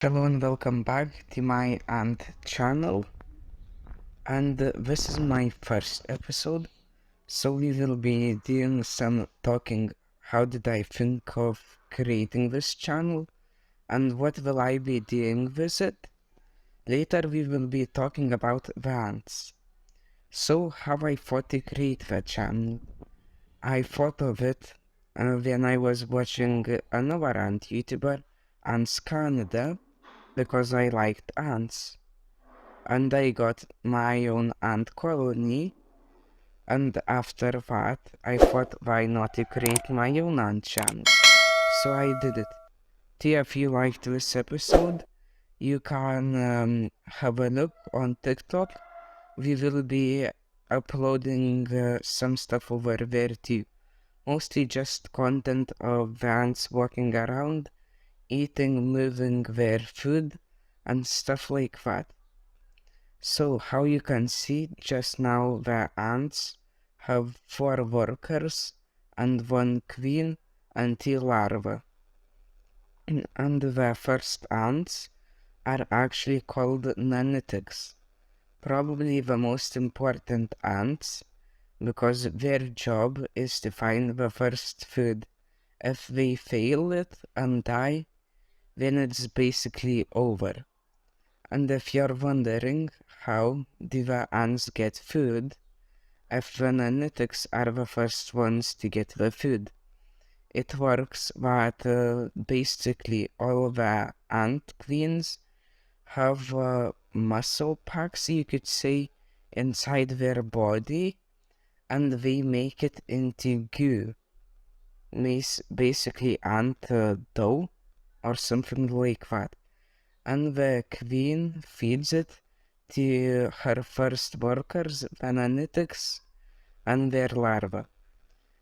Hello and welcome back to my Ant channel, and this is my first episode, so we will be doing some talking. How did I think of creating this channel, and what will I be doing with it? Later we will be talking about the ants. So how I thought to create the channel? I thought of it when I was watching another ant YouTuber, Ants Canada, because I liked ants. And I got my own ant colony, and after that I thought why not to create my own ant channel. So I did it. If you liked this episode, you can have a look on TikTok. We will be uploading some stuff over there too. Mostly just content of ants walking around, eating, moving their food, and stuff like that. So how you can see just now the ants have 4 workers and 1 queen and 2 larvae. And the first ants are actually called nanitics, probably the most important ants because their job is to find the first food. If they fail it and die, then it's basically over. And if you're wondering how do the ants get food, if the nanitics are the first ones to get the food, it works that basically all the ant queens have muscle packs, you could say, inside their body, and they make it into goo, basically ant dough or something like that. And the queen feeds it to her first workers, the nanitics, and their larvae.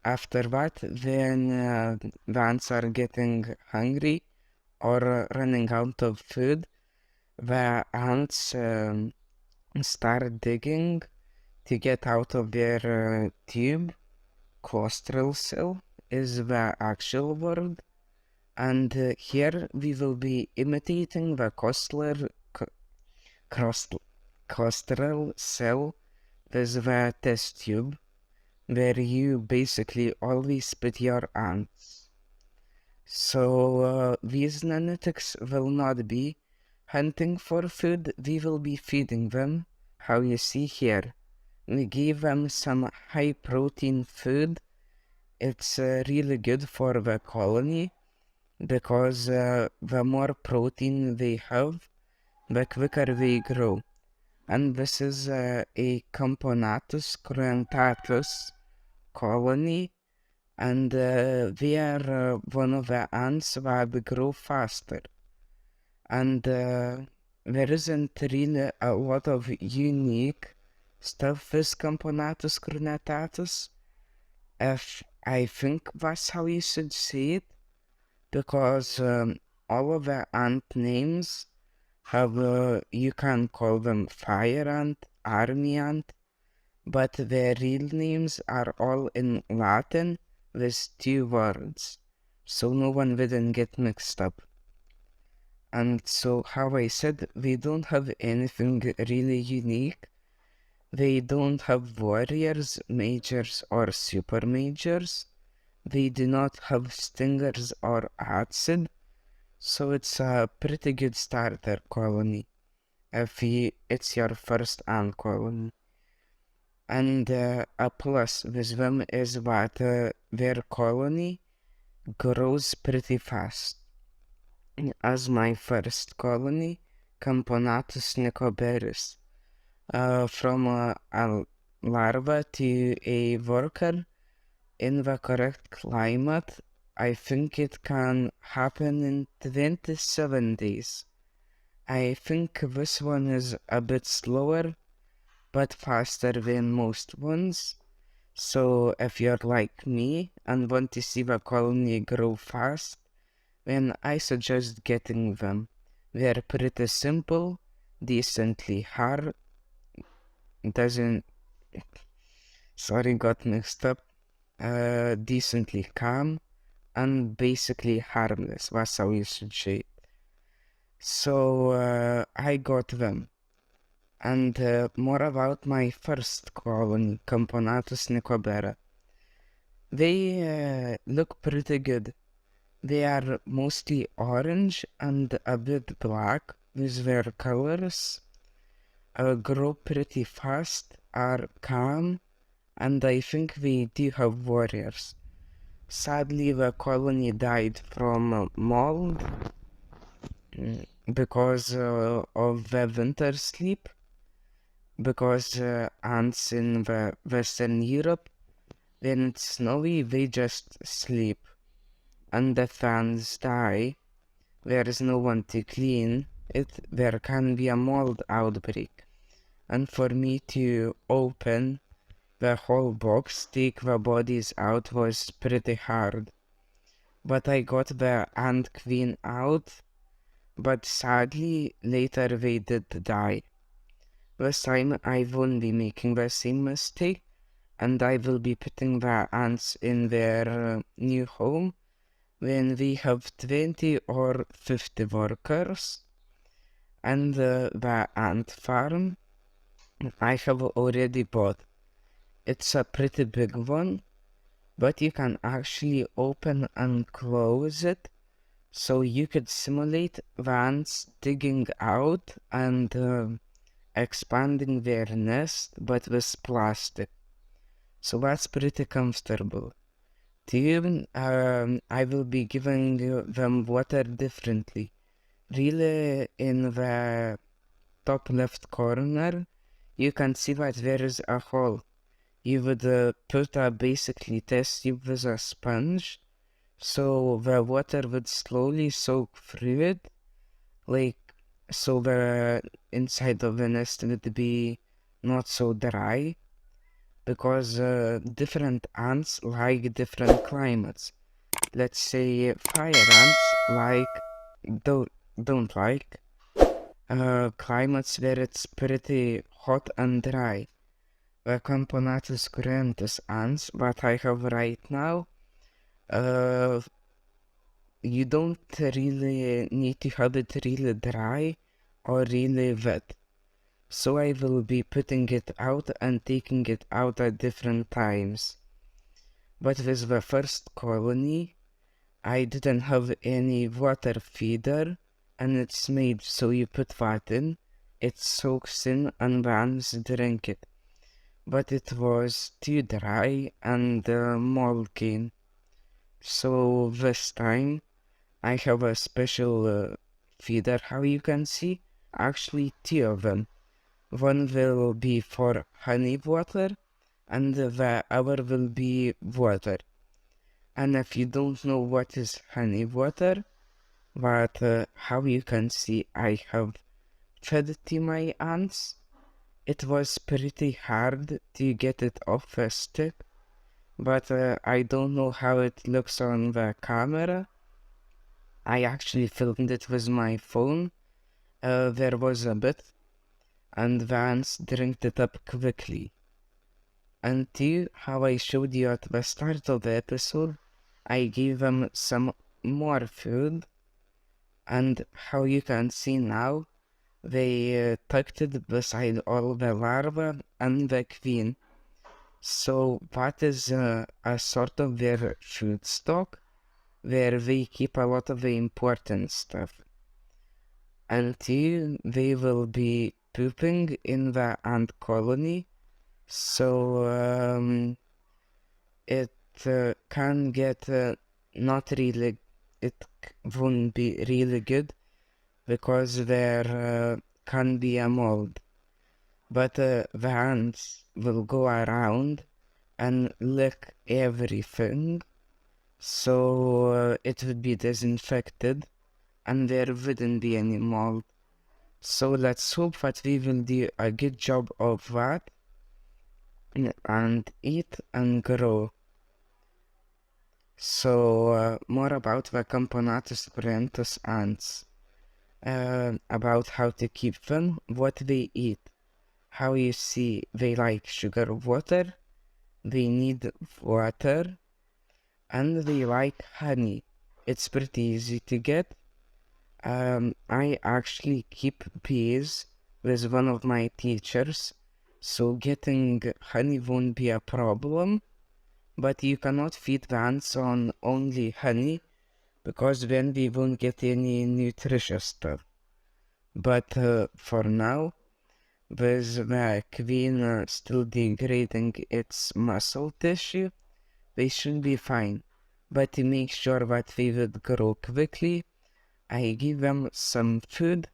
After that, then the ants are getting hungry or running out of food. The ants start digging to get out of their tube. Claustral cell is the actual word. And here we will be imitating the claustral cell with the test tube, where you basically always put your ants. So these nanitics will not be hunting for food, we will be feeding them. How you see here, we give them some high protein food. It's really good for the colony because the more protein they have, the quicker they grow. And this is a Camponatus cruentatus colony, and they are one of the ants that grow faster. And there isn't really a lot of unique stuff with Camponatus cruentatus. If I think that's how you should say it, because all of the ant names have, you can call them fire ant, army ant, but their real names are all in Latin with 2 words, so no one wouldn't get mixed up. And so, how I said, they don't have anything really unique. They don't have warriors, majors, or super majors. They do not have stingers or acid, so it's a pretty good starter colony if it's your first ant colony. And a plus with them is that their colony grows pretty fast. As my first colony, Camponatus nicobarus, from a larva to a worker in the correct climate, I think it can happen in 27 days. I think this one is a bit slower, but faster than most ones. So if you're like me and want to see the colony grow fast, then I suggest getting them. They're pretty simple, decently hard, doesn't, sorry, got mixed up, decently calm, and basically harmless. That's how you should say it. So I got them. And more about my first colony, Camponatus nicobera. They look pretty good. They are mostly orange and a bit black with their colors. Grow pretty fast, are calm, and I think we do have warriors. Sadly, the colony died from mold because of the winter sleep, because ants in the Western Europe, when it's snowy, they just sleep, and the fans die. There is no one to clean it. There can be a mold outbreak, and for me to open the whole box, take the bodies out, was pretty hard. But I got the ant queen out, but sadly later they did die. This time I won't be making the same mistake, and I will be putting the ants in their new home when we have 20 or 50 workers. And the ant farm I have already bought. It's a pretty big one, but you can actually open and close it, so you could simulate the ants digging out and expanding their nest, but with plastic. So that's pretty comfortable. To even, I will be giving them water differently. Really, in the top left corner, you can see that there is a hole. You would put a basically test tube with a sponge, so the water would slowly soak through it, like, so the inside of the nest would be not so dry, because different ants like different climates. Let's say fire ants don't like climates where it's pretty hot and dry. The Camponatus cruentus ants that I have right now, uh, you don't really need to have it really dry or really wet. So I will be putting it out and taking it out at different times. But with the first colony, I didn't have any water feeder, and it's made so you put that in, it soaks in and worms drink it. But it was too dry and mold came. So this time I have a special feeder, how you can see, actually two of them. One will be for honey water and the other will be water. And if you don't know what is honey water, but how you can see I have fed it to my ants. It was pretty hard to get it off the stick, but I don't know how it looks on the camera. I actually filmed it with my phone. There was a bit, and the ants drank it up quickly. And two, how I showed you at the start of the episode, I gave them some more food, and how you can see now, they tucked it beside all the larvae and the queen. So that is a sort of their food stock, where they keep a lot of the important stuff. Until they will be pooping in the ant colony, so it can get not really, it won't be really good, because there can be a mold. But the ants will go around and lick everything, so it would be disinfected and there wouldn't be any mold. So let's hope that we will do a good job of that and eat and grow. So more about the Camponatus cruentus ants, about how to keep them, what they eat. How you see, they like sugar water, they need water, and they like honey. It's pretty easy to get, I actually keep pace with one of my teachers, so getting honey won't be a problem. But you cannot feed the ants on only honey, because then we won't get any nutritious stuff. But for now, with the queen still degrading its muscle tissue, they should be fine. But to make sure that they would grow quickly, I give them some food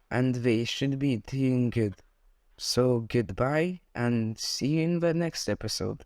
and they should be doing good. So goodbye and see you in the next episode.